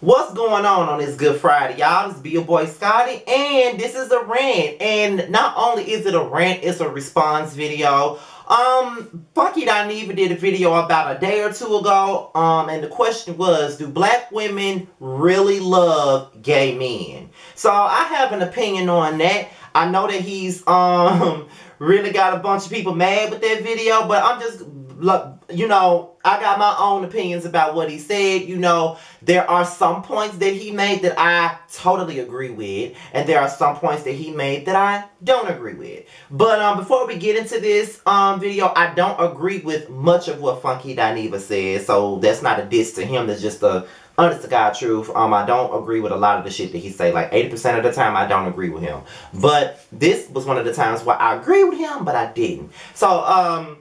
What's going on this Good Friday, y'all? This be your boy Scotty, and this is a rant. And not only is it a rant, it's a response video. Funky Dineva did a video about a day or two ago. And the question was, do black women really love gay men? So I have an opinion on that. I know that he's really got a bunch of people mad with that video, but I'm just I got my own opinions about what he said. There are some points that he made that I totally agree with, and there are some points that he made that I don't agree with. But before we get into this video, I don't agree with much of what Funky Dineva said, so that's not a diss to him. That's just the honest to God truth. I don't agree with a lot of the shit that he say. Like 80% of the time, I don't agree with him. But this was one of the times where I agree with him, but I didn't. So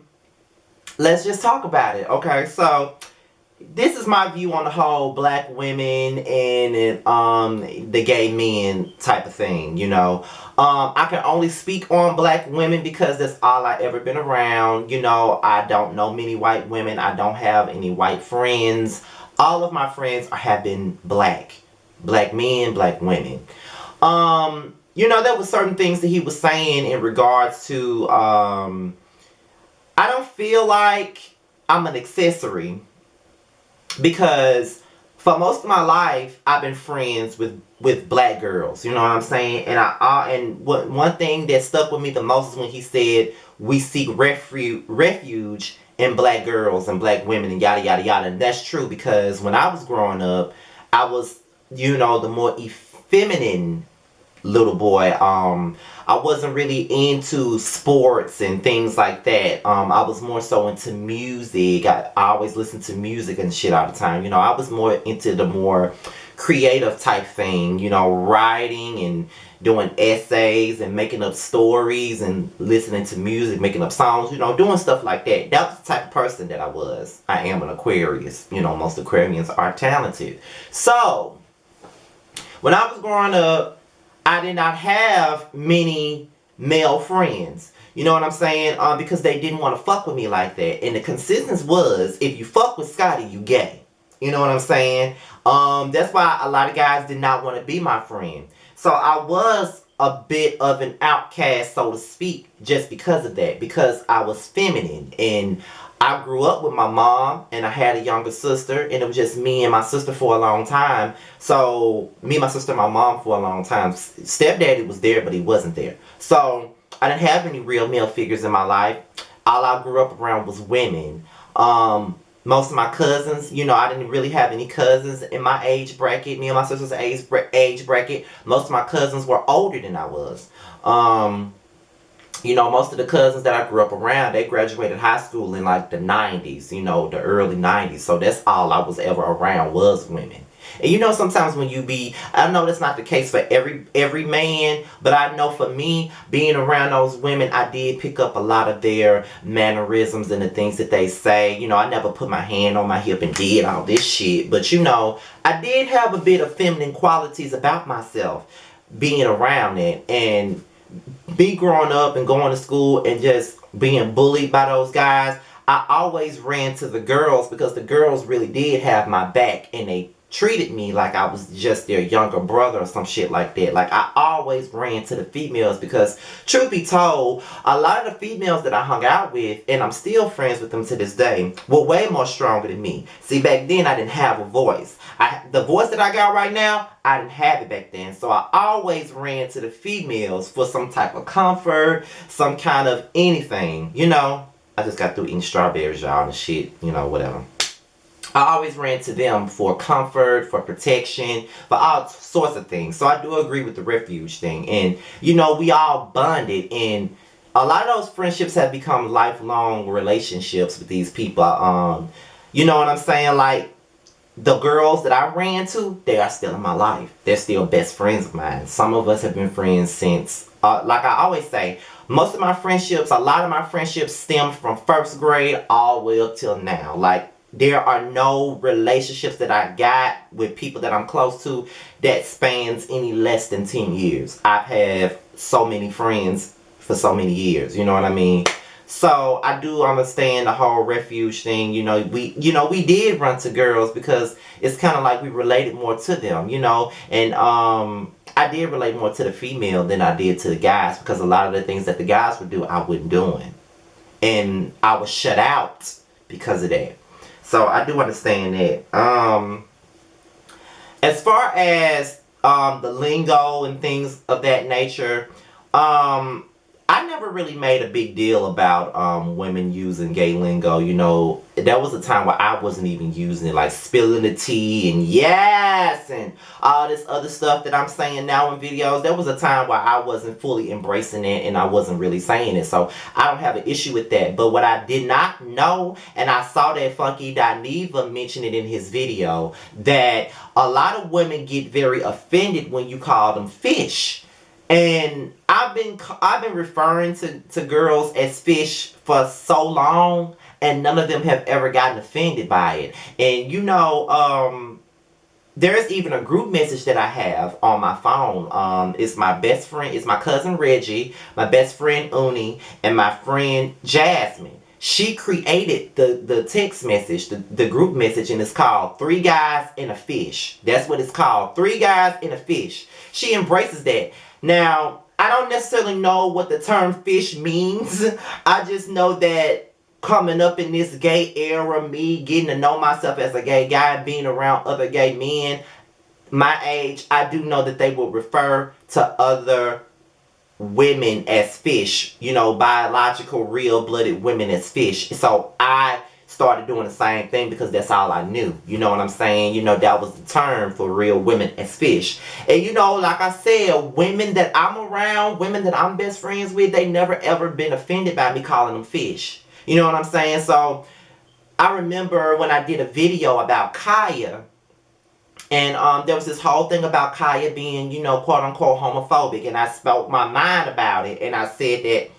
let's just talk about it. Okay, so this is my view on the whole black women and the gay men type of thing. I can only speak on black women because that's all I ever been around. I don't know many white women. I don't have any white friends. All of my friends have been black men, black women. There was certain things that he was saying in regards to I don't feel like I'm an accessory because for most of my life I've been friends with black girls. You know what I'm saying? And one thing that stuck with me the most is when he said we seek refuge in black girls and black women and yada yada yada. And that's true because when I was growing up, I was the more effeminate little boy. I wasn't really into sports and things like that. I was more so into music. I always listened to music and shit all the time. I was more into the more creative type thing, writing and doing essays and making up stories and listening to music, making up songs, doing stuff like that. That was the type of person that I was. I am an Aquarius. Most Aquarians are talented. So when I was growing up, I did not have many male friends. You know what I'm saying? Because they didn't want to fuck with me like that. And the consistency was, if you fuck with Scotty, you gay. You know what I'm saying? That's why a lot of guys did not want to be my friend. So I was a bit of an outcast, so to speak, just because of that. Because I was feminine. And I grew up with my mom, and I had a younger sister, and it was just me and my sister for a long time. So, me, my sister, and my mom for a long time. Stepdaddy was there, but he wasn't there. So, I didn't have any real male figures in my life. All I grew up around was women. Most of my cousins, I didn't really have any cousins in my age bracket. Me and my sister's age bracket. Most of my cousins were older than I was. Most of the cousins that I grew up around, they graduated high school in like the 90s, the early 90s. So that's all I was ever around was women. And sometimes when I know that's not the case for every man, but I know for me, being around those women, I did pick up a lot of their mannerisms and the things that they say. I never put my hand on my hip and did all this shit. But I did have a bit of feminine qualities about myself being around it. And be growing up and going to school and just being bullied by those guys, I always ran to the girls because the girls really did have my back and they treated me like I was just their younger brother or some shit like that. Like, I always ran to the females because, truth be told, a lot of the females that I hung out with, and I'm still friends with them to this day, were way more stronger than me. See, back then I didn't have a voice. The voice that I got right now, I didn't have it back then. So I always ran to the females for some type of comfort, some kind of anything, I just got through eating strawberries, y'all, and shit, whatever. I always ran to them for comfort, for protection, for all sorts of things. So I do agree with the refuge thing. And, we all bonded. And a lot of those friendships have become lifelong relationships with these people. You know what I'm saying? Like, the girls that I ran to, they are still in my life. They're still best friends of mine. Some of us have been friends since, like I always say, most of my friendships, a lot of my friendships stem from first grade all the way up till now. Like, there are no relationships that I got with people that I'm close to that spans any less than 10 years. I've had so many friends for so many years, you know what I mean? So I do understand the whole refuge thing. We did run to girls because it's kind of like we related more to them, and I did relate more to the female than I did to the guys, because a lot of the things that the guys would do, I wasn't doing, and I was shut out because of that. So I do understand that. As far as the lingo and things of that nature, I never really made a big deal about women using gay lingo. There was a time where I wasn't even using it, like spilling the tea and yes and all this other stuff that I'm saying now in videos. There was a time where I wasn't fully embracing it and I wasn't really saying it. So I don't have an issue with that. But what I did not know, and I saw that Funky Dineva mention it in his video, that a lot of women get very offended when you call them fish. And I've been referring to girls as fish for so long, and none of them have ever gotten offended by it. And there's even a group message that I have on my phone. It's my best friend, it's my cousin Reggie, my best friend Uni, and my friend Jasmine. She created the text message, the group message, and it's called Three Guys and a Fish. That's what it's called. Three Guys and a Fish. She embraces that. Now, I don't necessarily know what the term fish means. I just know that coming up in this gay era, me getting to know myself as a gay guy, being around other gay men my age, I do know that they will refer to other women as fish, biological, real-blooded women as fish. So I started doing the same thing because that's all I knew. You know what I'm saying? That was the term for real women as fish. And like I said, women that I'm around, women that I'm best friends with, they never ever been offended by me calling them fish. You know what I'm saying? So I remember when I did a video about Kaya, and there was this whole thing about Kaya being, quote unquote homophobic, and I spoke my mind about it, and I said that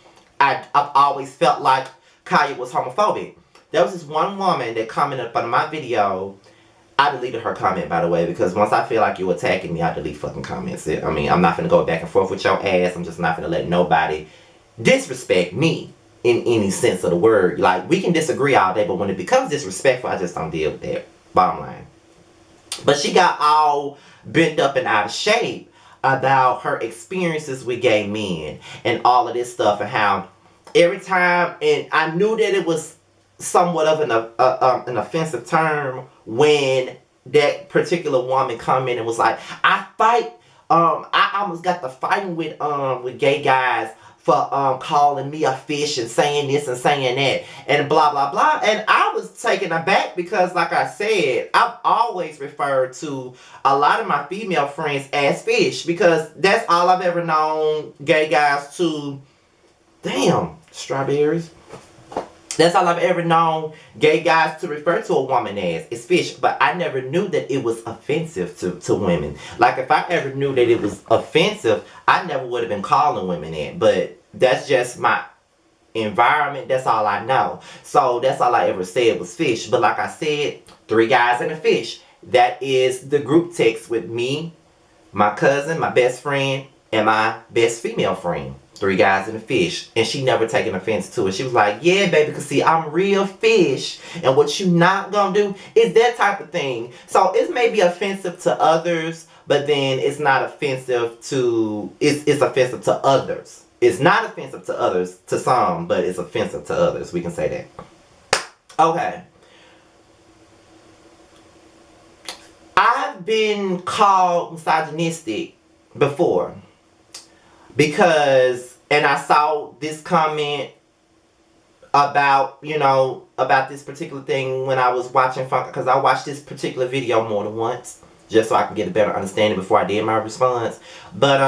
I've always felt like Kaya was homophobic. There was this one woman that commented up on my video. I deleted her comment, by the way, because once I feel like you're attacking me, I delete fucking comments. I'm not gonna go back and forth with your ass. I'm just not gonna let nobody disrespect me in any sense of the word. Like, we can disagree all day, but when it becomes disrespectful, I just don't deal with that. Bottom line. But she got all bent up and out of shape about her experiences with gay men and all of this stuff, and how every time, and I knew that it was somewhat of an offensive term when that particular woman come in and was like, I almost got to fighting with gay guys for calling me a fish and saying this and saying that and blah blah blah. And I was taken aback because, like I said, I've always referred to a lot of my female friends as fish, because that's all I've ever known gay guys to. Damn, strawberries. That's all I've ever known gay guys to refer to a woman as, is fish. But I never knew that it was offensive to women. Like, if I ever knew that it was offensive, I never would have been calling women that. But that's just my environment. That's all I know. So that's all I ever said was fish. But like I said, Three Guys and a Fish. That is the group text with me, my cousin, my best friend, and my best female friend. Three Guys and a Fish. And she never taken offense to it. She was like, yeah, baby, because see, I'm real fish. And what you not gonna do is that type of thing. So it may be offensive to others, but then it's not offensive to, it's offensive to others. It's not offensive to others, to some, but it's offensive to others. We can say that. Okay. I've been called misogynistic before. Because, and I saw this comment about, about this particular thing when I was watching Funk, because I watched this particular video more than once, just so I can get a better understanding before I did my response. But,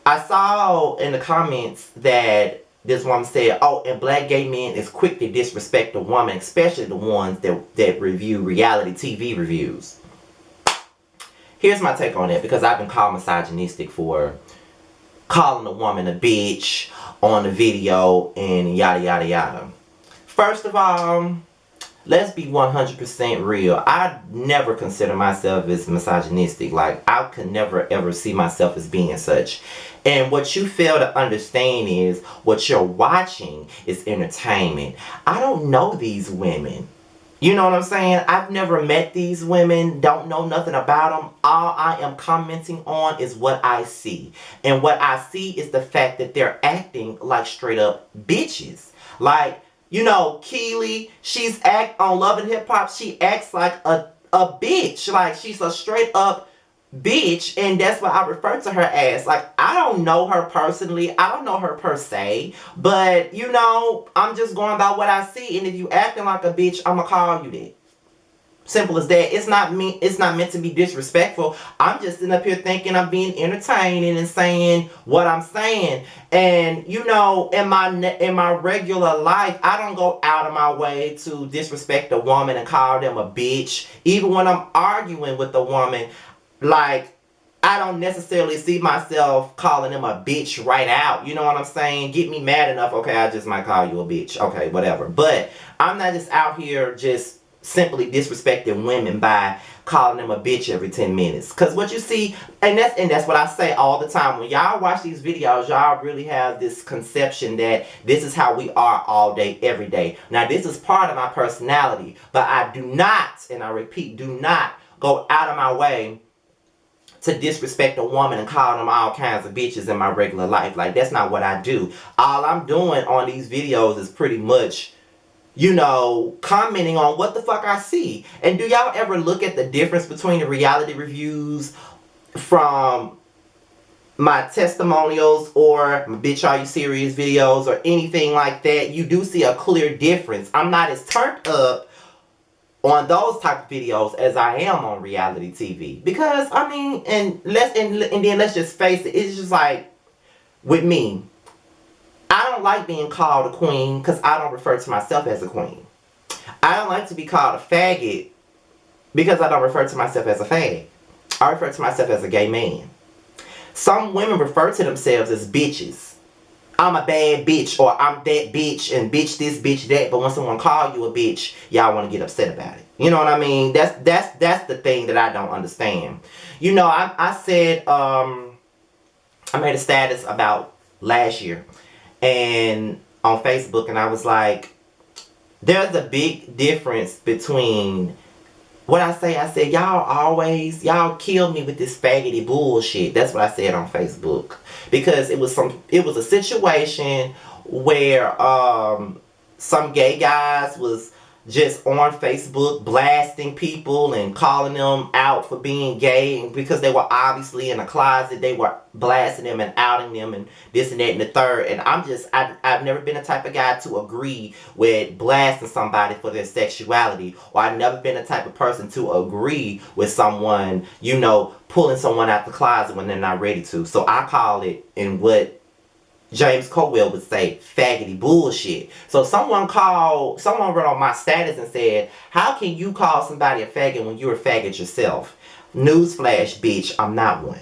I saw in the comments that this woman said, oh, and black gay men is quick to disrespect a woman, especially the ones that review reality TV reviews. Here's my take on that, because I've been called misogynistic for calling a woman a bitch on the video and yada yada yada. First of all, let's be 100% real. I never consider myself as misogynistic. Like, I could never ever see myself as being such. And what you fail to understand is what you're watching is entertainment. I don't know these women. You know what I'm saying? I've never met these women, don't know nothing about them. All I am commenting on is what I see. And what I see is the fact that they're acting like straight up bitches. Like, you know, Keely, she's act on Love and Hip Hop, she acts like a bitch. Like, she's a straight up bitch, and that's what I refer to her as. Like, I don't know her personally, I don't know her per se, but you know, I'm just going by what I see, and if you acting like a bitch, I'ma call you that. Simple as that. It's not meant to be disrespectful. I'm just sitting up here thinking I'm being entertaining and saying what I'm saying. And you know, in my regular life, I don't go out of my way to disrespect a woman and call them a bitch. Even when I'm arguing with a woman, like, I don't necessarily see myself calling them a bitch right out. You know what I'm saying? Get me mad enough, okay, I just might call you a bitch. Okay, whatever. But I'm not just out here just simply disrespecting women by calling them a bitch every 10 minutes. Because what you see, and that's what I say all the time. When y'all watch these videos, y'all really have this conception that this is how we are all day, every day. Now, this is part of my personality. But I do not, and I repeat, do not go out of my way to disrespect a woman and call them all kinds of bitches in my regular life. Like, that's not what I do. All I'm doing on these videos is pretty much, you know, commenting on what the fuck I see. And do y'all ever look at the difference between the reality reviews from my testimonials or my bitch are you serious videos or anything like that? You do see a clear difference. I'm not as turned up on those type of videos as I am on reality TV. Because I mean, and then let's just face it, it's just like with me, I don't like being called a queen because I don't refer to myself as a queen. I don't like to be called a faggot because I don't refer to myself as a fag. I refer to myself as a gay man. Some women refer to themselves as bitches. I'm a bad bitch, or I'm that bitch, and bitch this, bitch that. But when someone call you a bitch, y'all want to get upset about it. You know what I mean? That's the thing that I don't understand. You know, I said I made a status about last year, and on Facebook, and I was like, there's a big difference between what I said, y'all kill me with this faggoty bullshit. That's what I said on Facebook. Because it was a situation where some gay guys was just on Facebook blasting people and calling them out for being gay, and because they were obviously in a closet, they were blasting them and outing them and this and that and the third. And I've never been the type of guy to agree with blasting somebody for their sexuality, or I've never been the type of person to agree with someone, you know, pulling someone out the closet when they're not ready to. So I call it, in what James Cowell would say, faggoty bullshit. So someone wrote on my status and said, how can you call somebody a faggot when you're a faggot yourself? Newsflash, bitch, I'm not one.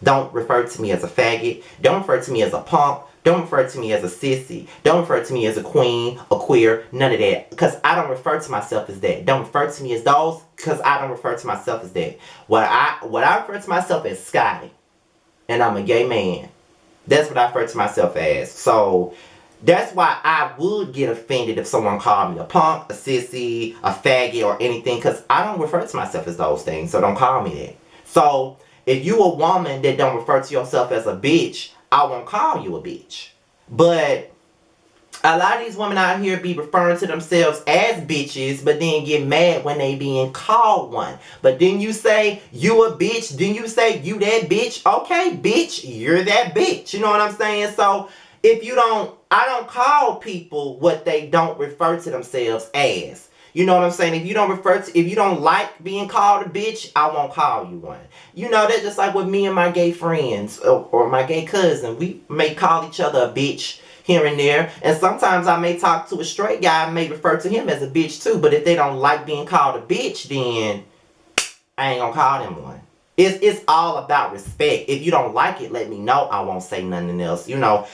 Don't refer to me as a faggot. Don't refer to me as a punk. Don't refer to me as a sissy. Don't refer to me as a queen, a queer, none of that. Because I don't refer to myself as that. Don't refer to me as those, because I don't refer to myself as that. What I refer to myself as Scotty. And I'm a gay man. That's what I refer to myself as. So that's why I would get offended if someone called me a punk, a sissy, a faggot, or anything, because I don't refer to myself as those things. So don't call me that. So if you a woman that don't refer to yourself as a bitch, I won't call you a bitch. But a lot of these women out here be referring to themselves as bitches, but then get mad when they being called one. But then you say, you a bitch. Then you say, you that bitch. Okay, bitch, you're that bitch. You know what I'm saying? So, I don't call people what they don't refer to themselves as. You know what I'm saying? If you don't like being called a bitch, I won't call you one. You know, that's just like with me and my gay friends, or my gay cousin. We may call each other a bitch here and there, and sometimes I may talk to a straight guy and may refer to him as a bitch too. But if they don't like being called a bitch, then I ain't gonna call them one. It's all about respect. If you don't like it, let me know. I won't say nothing else. You know,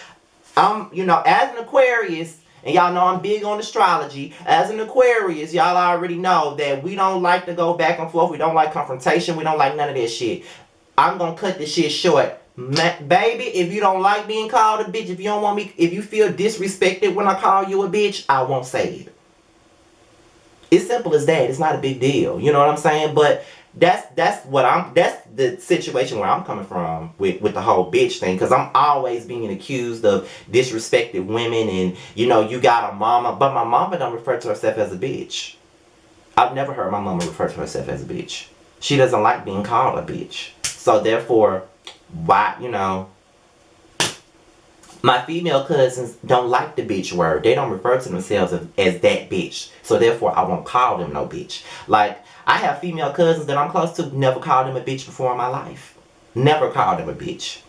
as an Aquarius, And y'all know I'm big on astrology. As an Aquarius, y'all already know that we don't like to go back and forth. We don't like confrontation. We don't like none of that shit. I'm going to cut this shit short. Baby, if you don't like being called a bitch, if you don't want me, if you feel disrespected when I call you a bitch, I won't say it. It's simple as that. It's not a big deal. You know what I'm saying? But that's the situation where I'm coming from with the whole bitch thing, because I'm always being accused of disrespecting women, and you got a mama, but my mama don't refer to herself as a bitch. I've never heard my mama refer to herself as a bitch. She doesn't like being called a bitch. So therefore, why, my female cousins don't like the bitch word. They don't refer to themselves as that bitch. So therefore, I won't call them no bitch. Like, I have female cousins that I'm close to, never called them a bitch before in my life. Never called them a bitch.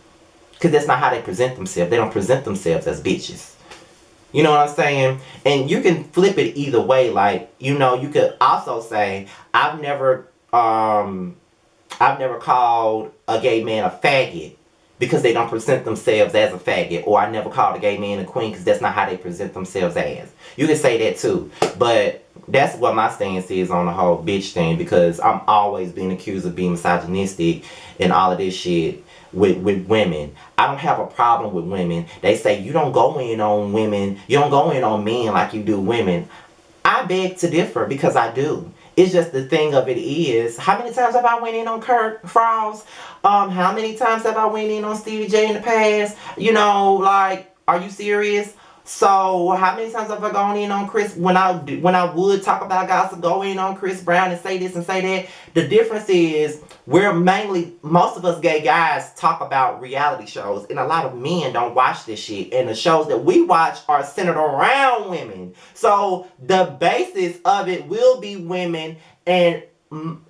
Because that's not how they present themselves. They don't present themselves as bitches. You know what I'm saying? And you can flip it either way. Like, you could also say, I've never called a gay man a faggot because they don't present themselves as a faggot. Or I never called a gay man a queen because that's not how they present themselves as. You can say that too. But that's what my stance is on the whole bitch thing, because I'm always being accused of being misogynistic and all of this shit with women. I don't have a problem with women. They say you don't go in on women, you don't go in on men like you do women. I beg to differ, because I do. It's just the thing of it is, how many times have I went in on Kurt Frost? How many times have I went in on Stevie J in the past? Like, are you serious? So how many times have I gone in on Chris when I would talk about gossip, go in on Chris Brown and say this and say that? The difference is most of us gay guys talk about reality shows, and a lot of men don't watch this shit. And the shows that we watch are centered around women. So the basis of it will be women, and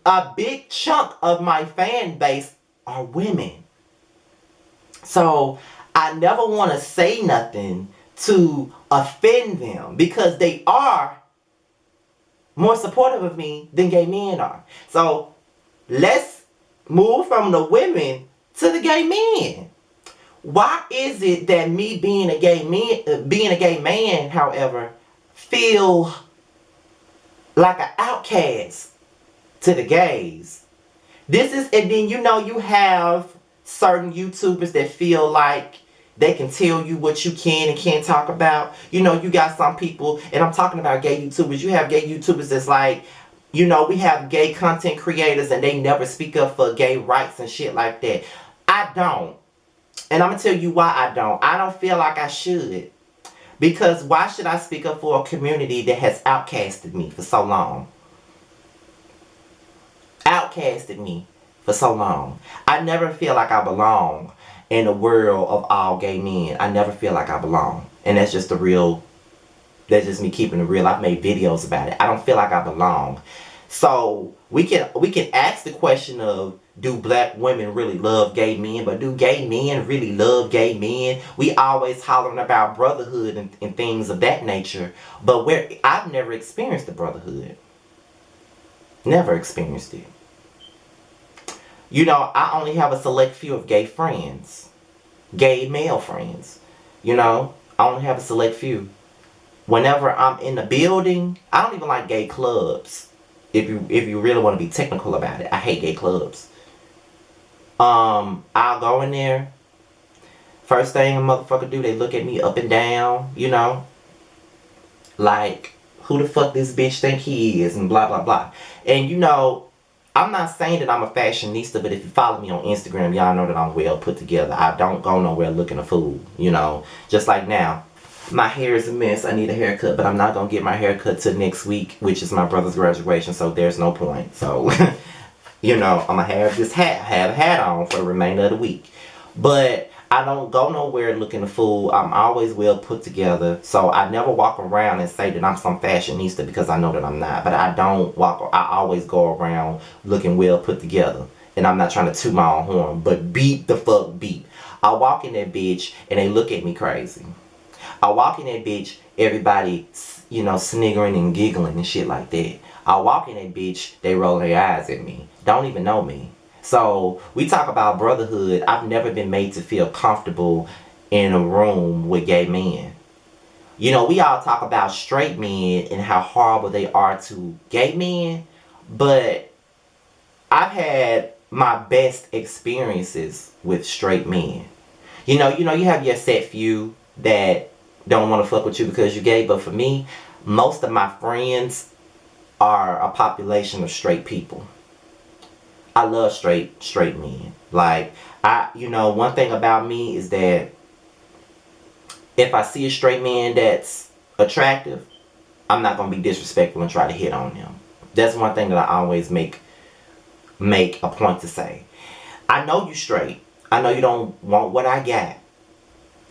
a big chunk of my fan base are women. So I never want to say nothing to offend them, because they are more supportive of me than gay men are. So let's move from the women to the gay men. Why is it that me being a gay man, however, feel like an outcast to the gays? And then you have certain YouTubers that feel like they can tell you what you can and can't talk about. You got some people, and I'm talking about gay YouTubers. You have gay YouTubers that's like, we have gay content creators and they never speak up for gay rights and shit like that. I don't. And I'm going to tell you why I don't. I don't feel like I should. Because why should I speak up for a community that has outcasted me for so long? Outcasted me for so long. I never feel like I belong in the world of all gay men. I never feel like I belong. And that's just that's just me keeping it real. I've made videos about it. I don't feel like I belong. So we can ask the question of, do black women really love gay men? But do gay men really love gay men? We always hollering about brotherhood and things of that nature. But I've never experienced the brotherhood. Never experienced it. I only have a select few of gay friends. Gay male friends. I only have a select few. Whenever I'm in the building, I don't even like gay clubs. If you really want to be technical about it, I hate gay clubs. I'll go in there. First thing a motherfucker do, they look at me up and down, like, who the fuck this bitch think he is, and blah blah blah. And I'm not saying that I'm a fashionista, but if you follow me on Instagram, y'all know that I'm well put together. I don't go nowhere looking a fool, Just like now, my hair is a mess. I need a haircut, but I'm not going to get my haircut till next week, which is my brother's graduation, so there's no point. So, I'm going to have a hat on for the remainder of the week. But I don't go nowhere looking a fool. I'm always well put together. So I never walk around and say that I'm some fashionista, because I know that I'm not. But I always go around looking well put together. And I'm not trying to toot my own horn, but beep the fuck beep. I walk in that bitch and they look at me crazy. I walk in that bitch, everybody, sniggering and giggling and shit like that. I walk in that bitch, they roll their eyes at me. Don't even know me. So, we talk about brotherhood. I've never been made to feel comfortable in a room with gay men. You know, we all talk about straight men and how horrible they are to gay men, but I've had my best experiences with straight men. You have your set few that don't want to fuck with you because you're gay, but for me, most of my friends are a population of straight people. I love straight men. Like, one thing about me is that if I see a straight man that's attractive, I'm not gonna be disrespectful and try to hit on them. That's one thing that I always make a point to say. I know you straight. I know you don't want what I got.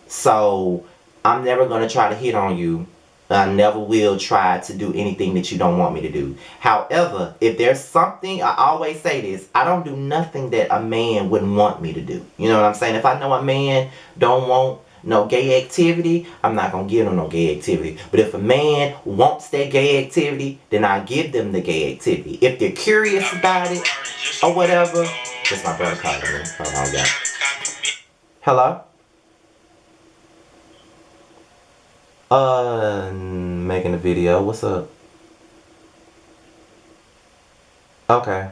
So I'm never gonna try to hit on you. I never will try to do anything that you don't want me to do. However, if there's something, I always say this, I don't do nothing that a man wouldn't want me to do. You know what I'm saying? If I know a man don't want no gay activity, I'm not going to give them no gay activity. But if a man wants that gay activity, then I give them the gay activity. If they're curious about it or whatever, that's my brother calling me. Hold on, y'all. Hello? Making a video. What's up? Okay.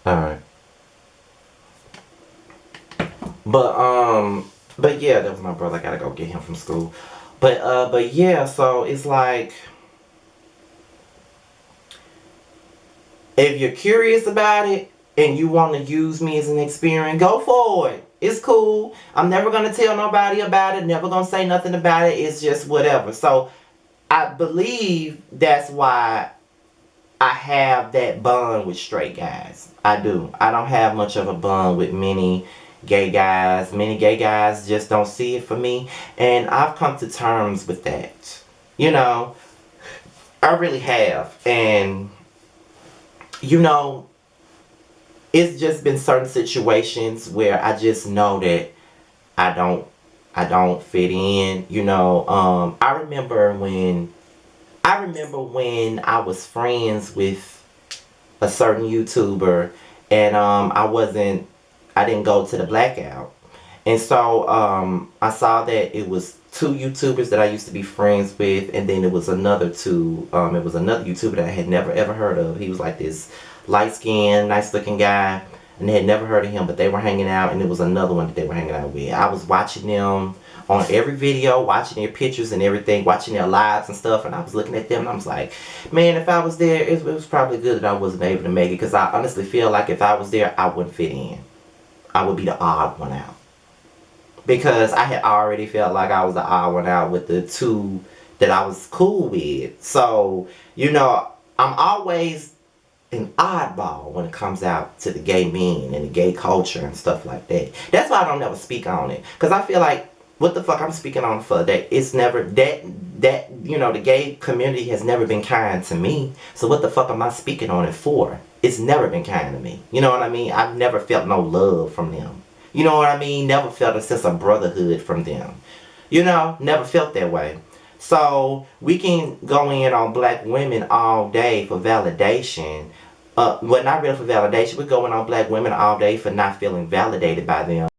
Alright. But yeah, that was my brother. I gotta go get him from school. But yeah, so it's like, if you're curious about it and you want to use me as an experience, go for it. It's cool. I'm never going to tell nobody about it. Never going to say nothing about it. It's just whatever. So I believe that's why I have that bond with straight guys. I do. I don't have much of a bond with many gay guys. Many gay guys just don't see it for me. And I've come to terms with that. You know, I really have. And it's just been certain situations where I just know that I don't fit in. I remember when I was friends with a certain YouTuber, and I didn't go to the blackout. And so I saw that it was two YouTubers that I used to be friends with, and then it was another YouTuber that I had never ever heard of. He was like this light skinned, nice looking guy, and they had never heard of him, but they were hanging out, and it was another one that they were hanging out with. I was watching them on every video, watching their pictures and everything, watching their lives and stuff, and I was looking at them and I was like, man, if I was there, it was probably good that I wasn't able to make it, because I honestly feel like if I was there, I wouldn't fit in. I would be the odd one out. Because I had already felt like I was the odd one out with the two that I was cool with. So, I'm always an oddball when it comes out to the gay men and the gay culture and stuff like that. That's why I don't never speak on it. Because I feel like, what the fuck I'm speaking on for? That it's never, the gay community has never been kind to me. So what the fuck am I speaking on it for? It's never been kind to me. You know what I mean? I've never felt no love from them. You know what I mean? Never felt a sense of brotherhood from them. Never felt that way. So we can go in on black women all day for validation. Well, not really for validation. We're going on black women all day for not feeling validated by them.